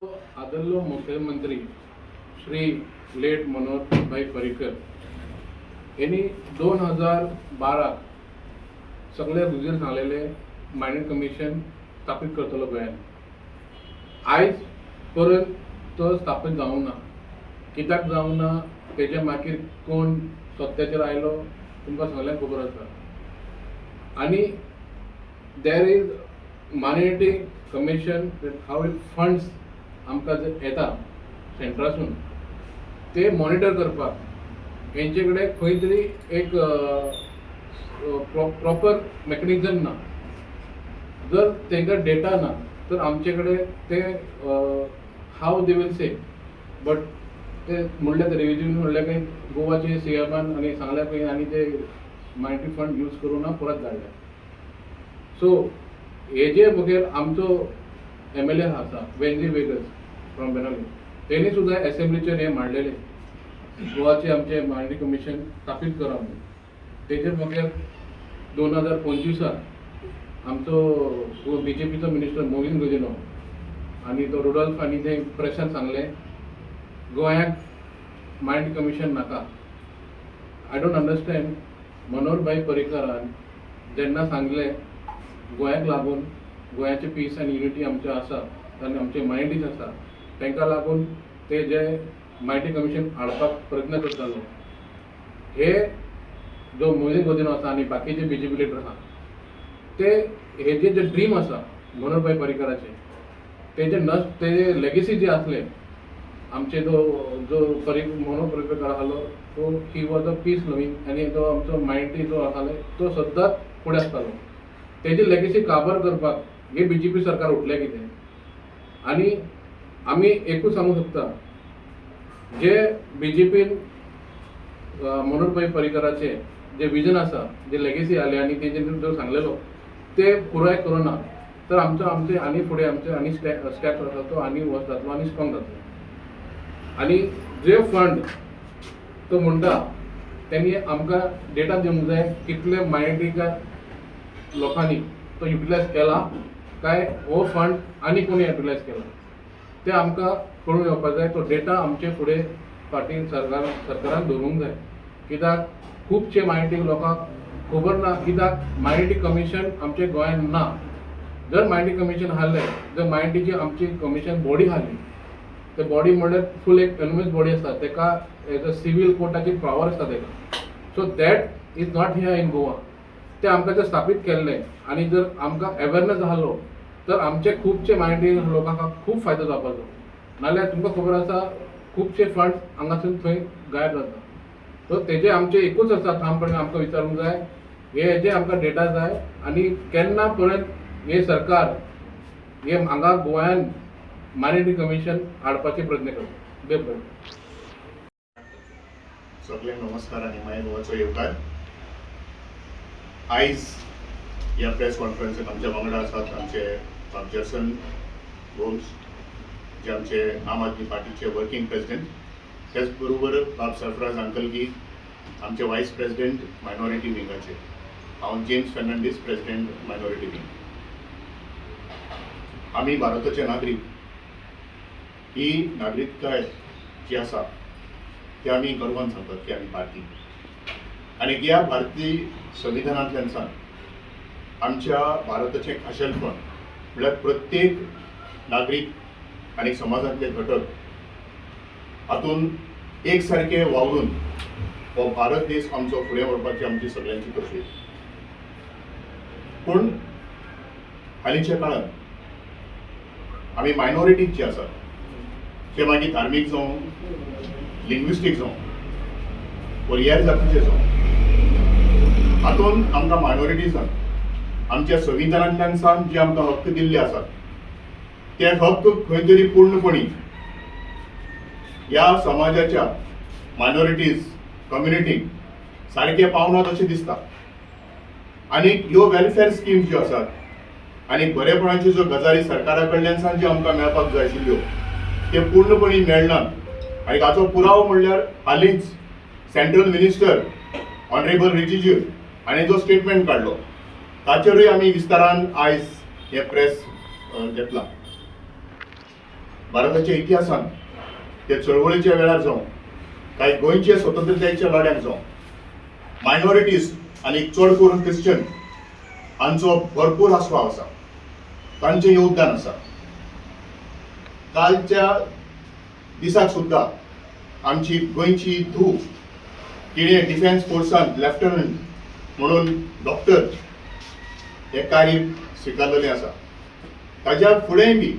आदरणीय मुख्यमंत्री श्री लेट मनोहर भाई पर्रीकर यांनी 2012 सगळे रुजीर झालेले मायनिंग कमिशन स्थापित करतलो गोंयांत. आयज पर्यंत तो स्थापीत जावंक ना. कित्याक जावंक ना तेजे मागीर कोण सत्तेचेर आयलो तुमकां सगळ्यांक खबर आसा. आनी there is minority commission how it funds आमकां जे येता सेंटरासून ते मॉनिटर करपाक हेंचे कडेन खंय तरी एक प्रॉपर मेकॅनिझम ना. जर तेंका डेटा ना तर आमचे कडेन ते हाव दे विल से बट ते म्हणले ते रिव्हिजन म्हणले काही गोवाचे सीएमान आनी सांगल्या खंय आनी ते मायनॉरिटी फंड यूज करून परत धाडले. सो हेजे बगैर आमचो MLA आसा वेंजी वेगस फ्रॉम बेनावली त्यांनी सुद्धा असेंब्लीचेर हे मांडलेले गोवाचे आमचे मायनॉरिटी कमिशन स्थापीत करा म्हणून. तेजे बगैर 2025 आमचो BJPचो मिनिस्टर मोविन गजेनो आनी तो रुडॉल्फ आनी ते प्रेसान सांगले गोंयांक मायनॉरिटी कमिशन नाका. I don't understand. Manohar Bhai पर्रीकरान जेन्ना सांगले गोंयाक लागून गोंयाचे पीस आनी युनिटी आमचे आसा आनी आमचे मायनॉरिटीज आसा तांकां लागून ते जे मायनॉरिटी कमिशन हाडपाक प्रयत्न करतालो हे जो मोविन गजेनो आसा आनी बाकीचे BJP लिडर आसा ते हेजे जे ड्रीम आसा मनोहर भाई पर्रीकराचे तेजे तेजे लेगसी जे आसले आमचे जो मनोहर पर्रीकर आसलो तो he was a peace loving आनी तो आमचो मायनॉरिटी जो आसलो तो सदांच फुडें आसतालो. तेजी लेगसी काबार करपाक हे BJP सरकार उठले कितें. आनी आमी एकूच सांगूंक सोदता जे BJPन मनोहर भाई पर्रीकराचे जे विजन आसा जे लेगसी आले आनी तेजे जो सांगलेलो ते पुराय करूना तर आमचे आनी फुडें आमचे आनी स्टेप्स आसा तो आनी वर्स जातलो आनी स्ट्रॉंग जातलो. आनी जे फंड तो म्हणटा त्यांनी आमकां डेटा दिवंक जाय कितले मायनॉरिटी लोकांनी तो युटिलायज केला काय हो फंड आनी कोणी युटिलायज केला ते आमकां कळून येवपाक जाय. तो डेटा आमचे फुडें फाटीं सरकारान दवरूंक जाय. कित्याक खुबशे मायनॉरिटी लोकांक खबर ना कित्याक मायनॉरिटी कमिशन आमचे गोंयांत ना. जर मायनॉरिटी कमिशन आहलें जर मायनॉरिटीची आमची कमिशन बॉडी आहली ते बॉडी म्हणल्यार फूल एक एनोमस बॉडी आसता तेका एज अ सिव्हील कोर्टाची पावर आसता तेका. So that is not here in Goa. ते आमकां जर स्थापीत केल्ले आनी जर आमकां अवेरनेस आहलो तर आमचे खुबशे मायनॉरिटी लोकांक खूब फायदो जावपाचो. नाल्यार तुमकां खबर आसा खुबशे फंड हांगासून थंय गायब जाता. सो तेजे आमचे एकूच आसा ठामपणे आमकां विचारूंक जाय हेजे आमकां डेटा जाय आनी केन्ना पर्यंत हे सरकार हे हांगा गोंयांत मायनॉरिटी कमिशन हाडपाचे प्रयत्न करता. देव बरें. सगळ्यांक नमस्कार आनी माय गोवाचो येवकार. आयज ह्या प्रेस कॉन्फरन्सीक आमच्या वांगडा आसात आमचे बाब जर्सन गोम्स जे आमचे आम आदमी पार्टीचे वर्किंग प्रेसिडेंट. त्याच बरोबर बाब सरफराज अंकलगी आमचे वायस प्रेसिडेंट मायनॉरिटी विंगाचे. हांव James Fernandes president minority wing. आमी भारताचे नागरीक. ही नागरिकताय जी आसा ती आमी गर्वान सांगतात की आमी भारतीय. आनी ह्या भारतीय संविधानांतल्यान सावन आमच्या भारताचें खाशेलपण म्हळ्यार प्रत्येक नागरीक आनी समाजांतले घटक हातूंत एक सारके वावरून हो भारत देश आमचो फुडें व्हरपाची आमची सगळ्यांची तकलीफ. पूण हालींच्या काळांत आमी मायनॉरिटीज जे आसात ते मागीर धार्मीक जावं लिंग्विस्टीक जावं पर्याय जातीचे जावं हातूंत आमकां मायनॉरिटीजांक आमच्या संविधानांतल्यान सावन जे आमकां हक्क दिल्ले आसात ते हक्क खंय तरी पूर्णपणी ह्या समाजाच्या मायनॉरिटीज कम्युनिटीक सारके पावनात अशें दिसता. आनी ह्यो वेलफेअर स्किम्स ज्यो आसात आनी बरेपणाच्यो ज्यो गजाली सरकारा कडल्यान सावन ज्यो आमकां मेळपाक जाय आशिल्ल्यो ते पूर्णपणी मेळनात. आनी हाचो पुरावो म्हणल्यार हालींच सेंट्रल मिनिस्टर ऑनरेबल रिजिजू हाणें जो स्टेटमेंट काडलो ताचेरूय आमी विस्तारान आयज हे प्रेस घेतला. भारताच्या इतिहासान ते चळवळीच्या वेळार जावं काय गोंयचे स्वतंत्रतेच्या लढ्याक जावं मायनॉरिटीज आनी चड करून क्रिश्चन हांचो भरपूर आस्पाव आसा तांचें योगदान आसा कालच्या दिसाक सुद्दां आमची गोंयची धूव तिणें डिफेन्स फोर्सान लेफ्टनंट म्हणून डॉक्टर हें कार्य स्विकारलेलें आसा ताज्या फुडेंय बी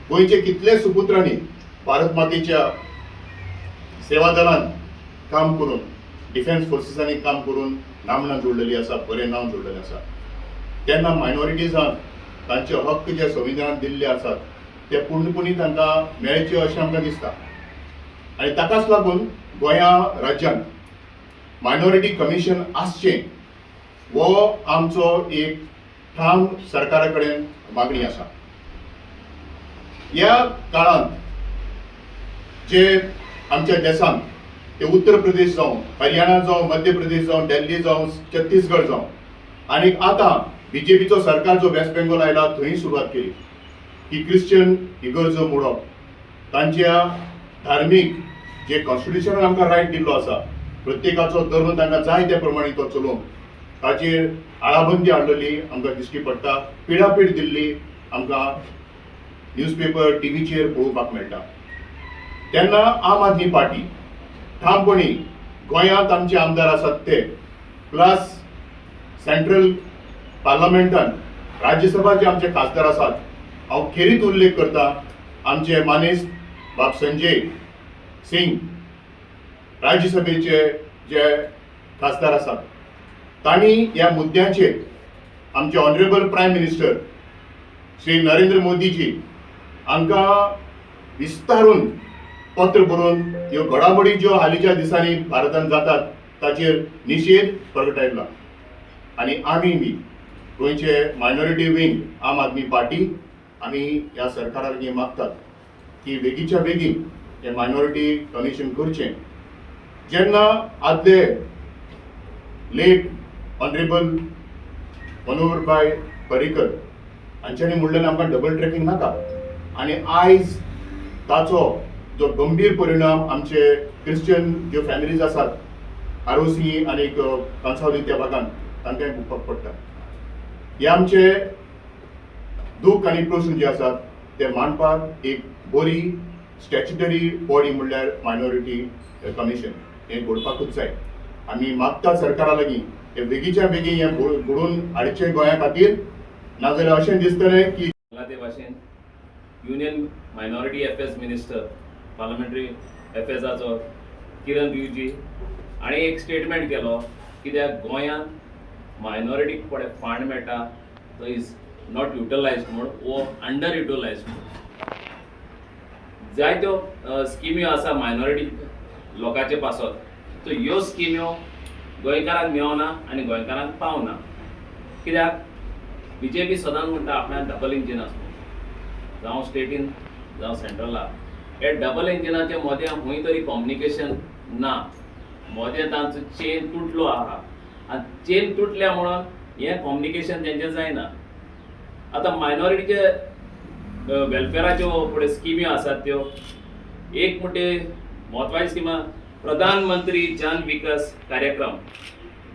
गोंयचे कितले सुपुत्रांनी भारत मातेच्या सेवा दलान काम करून डिफेन्स फोर्सिसांनी काम करून नामना जोडलेली आसा बरें नांव जोडलेलें आसा तेन्ना मायनॉरिटीजांक तांचे हक्क जे संविधानान दिल्ले आसात ते पूर्णपणी तांकां मेळचे अशें आमकां दिसता आनी ताकाच लागून गोंया राज्यांत मायनॉरिटी कमिशन आसचें हो आमचो एक ठाम सरकारा कडेन मागणी आसा ह्या काळांत जे आमच्या देशांत ते उत्तर प्रदेश जावं हरियाणा जावं मध्य प्रदेश जावं दिल्ली जावं छत्तीसगड जावं आनी आतां बीजेपीचो सरकार जो वेस्ट बेंगॉल आयला थंय सुरवात केली की क्रिश्चन इगर्जो मोडप तांच्या धार्मीक जे कॉन्स्टिट्युशनान आमकां रायट दिल्लो आसा प्रत्येकाचो धर्म तांकां जाय त्या प्रमाणे तो चलोवंक ताचेर आळाबंदी हाडलेली आमकां दिश्टी पडटा पिडापीड दिल्ली आमकां न्यूजपेपर टीव्हीचेर पळोवपाक मेळटा तेन्ना आम आदमी पार्टी ठामपणी गोंयांत आमचे आमदार आसात ते प्लस सेंट्रल पार्लमेंटान राज्यसभा जे आमचे खासदार आसात हांव खेरीत उल्लेख करता आमचे मानेस्त बाब संजय सिंग राज्यसभेचे जे खासदार आसात तांणी ह्या मुद्द्याचेर आमचे honourable prime minister Shri Narendra Modiji हांकां विस्तारून पत्र बरोवन ह्यो घडामोडी ज्यो हालींच्या दिसांनी भारतांत जातात ताचेर निशेध प्रगटायला आनी आमी बी गोंयचे मायनॉरिटी विंग आम आदमी पार्टी आमी ह्या सरकारा लागीं मागतात की बेगीच्या बेगीन हें मायनॉरिटी कमिशन करचें जेन्ना आदले लेट ऑनरेबल मनोहरभाई पर्रीकर हांच्यांनी म्हणलें आमकां डबल ट्रॅकिंग नाका आनी आयज ताचो जो गंभीर परिणाम आमचे क्रिश्चन ज्यो फॅमिलीज आसात आरोसी आनी कांसावली त्या भागांत तांकांय भोगपाक पडटा हे आमचे दूख आनी प्रश्न जे आसात ते मांडपाक एक बरी स्टॅच्युटरी बॉडी म्हणल्यार मायनॉरिटी कमिशन हें घडपाकूच जाय आमी मागता सरकारा लागीं हे बेगीच्या बेगीन हें घडोवन हाडचें गोंया खातीर नाजाल्यार अशें दिसतलें की ते भाशेन union minority affairs minister parliamentary अफेर्साचो किरण रिजिजू आणि एक स्टेटमेंट केलो कित्याक गोंयांत मायनॉरिटीक पळय फंड मेळटा तो इज नॉट युटिलायज्ड म्हूण वो अंडर युटिलायज्ड म्हूण जायत्यो स्किम्यो आसा मायनॉरिटी लोकांचे पासत सो ह्यो स्किम्यो गोंयकारांक मेळना आनी गोंयकारांक पावना कित्याक बीजेपी सदांच म्हणटा आपल्यान डबल इंजीन आसता जावं स्टेटीन जावं सेंट्रला हे डबल इंजिनाचे मदें खंय तरी कम्युनिकेशन ना मदें तांचो चेन तुटलो आहा आनी चेन तुटल्या म्हणून हें कम्युनिकेशन तेंचें जायना आतां मायनॉरिटीचे वेलफेराच्यो फुडें स्किम्यो आसात त्यो एक म्हणटे म्हत्वाची स्किमा प्रधानमंत्री जन विकास कार्यक्रम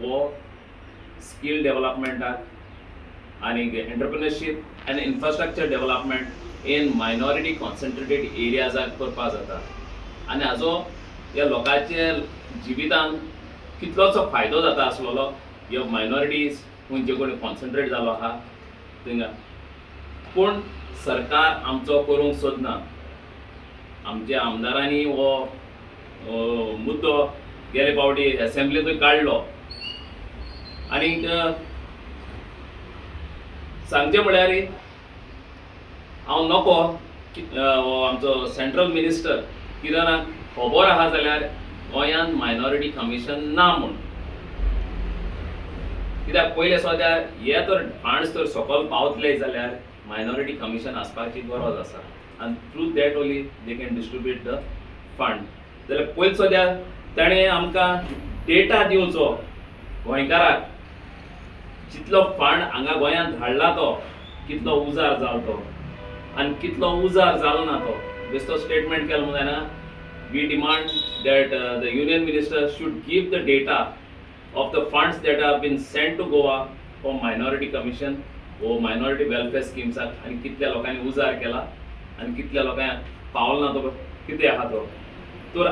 हो स्कील डेव्हलपमेंटाक आनी एंटरप्रिनरशीप आनी infrastructure development in minority concentrated एरियाजाक करपा जाता आनी हाजो ह्या लोकांच्या जिवितांत कितलोसो फायदो जाता आसलेलो ह्यो मायनॉरिटीज खंयचे कोणी कॉन्सन्ट्रेट जालो आहा थिंगा पूण सरकार आमचो करूंक सोदना आमच्या आमदारांनी हो मुद्दो गेले फावटी एसेंब्लींतूय काडलो आनीक सांगचें म्हळ्यार हांव नको हो आमचो सेंट्रल मिनिस्टर किरणाक खबर आहा जाल्यार गोंयांत मायनॉरिटी कमिशन ना म्हूण कित्याक पयले सद्या हे तर फंड्स तर सकयल पावतले जाल्यार मायनॉरिटी कमिशन आसपाची गरज आसा आनी through that only they can distribute the fund जाल्यार पयले सद्या ताणें आमकां डेटा दिवचो गोंयकाराक जितलो फंड हांगा गोंयांत धाडला तो कितलो उजार जालो तो आनी कितलो उजार जालो ना तो बेश्टो स्टेटमेंट केलो म्हणून जायना. We demand that the union minister should give the data of the funds that have been sent to Goa for minority commission or minority welfare schemes आणि कितल्या लोकांनी उजार केला आणि कितल्या लोकांक पावलो ना तो कितें आहा तो. तर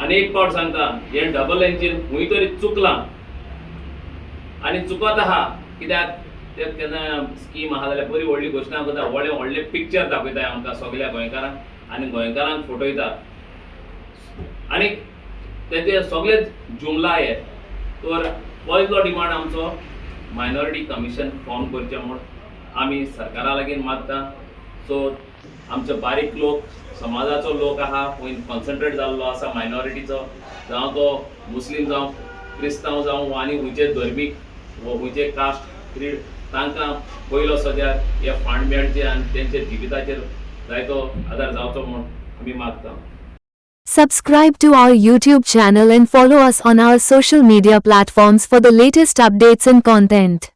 अनेक फावट सांगता हे डबल इंजीन खंय तरी चुकलां आनी चुकत आहा कित्याक ते केन्ना स्कीम आहा जाल्यार बरी व्हडली घोशणा करता, व्हडले पिक्चर दाखयता आमकां सगळ्या गोंयकारांक आनी गोंयकारांक फटयता आनी तेचे सगळे जुमला हे. तर पयलो डिमांड आमचो मायनॉरिटी कमिशन फॉर्म करचें म्हूण आमी सरकारा लागीं मागता. सो आमचे बारीक लोक समाजाचो लोक आहा पळय कॉन्सन्ट्रेट जाल्लो आसा मायनॉरिटीचो, जावं तो मुस्लीम जावं क्रिस्तांव जावं आनी खंयचे धर्मीक वो खंयचे कास्ट क्रीड तांकां पयलो सद्याक हे फंड मेळचे आनी तेंचे जिविताचेर जायतो आदार जावचो म्हूण आमी मागता. Subscribe to our YouTube channel and follow us on our social media platforms for the latest updates and content.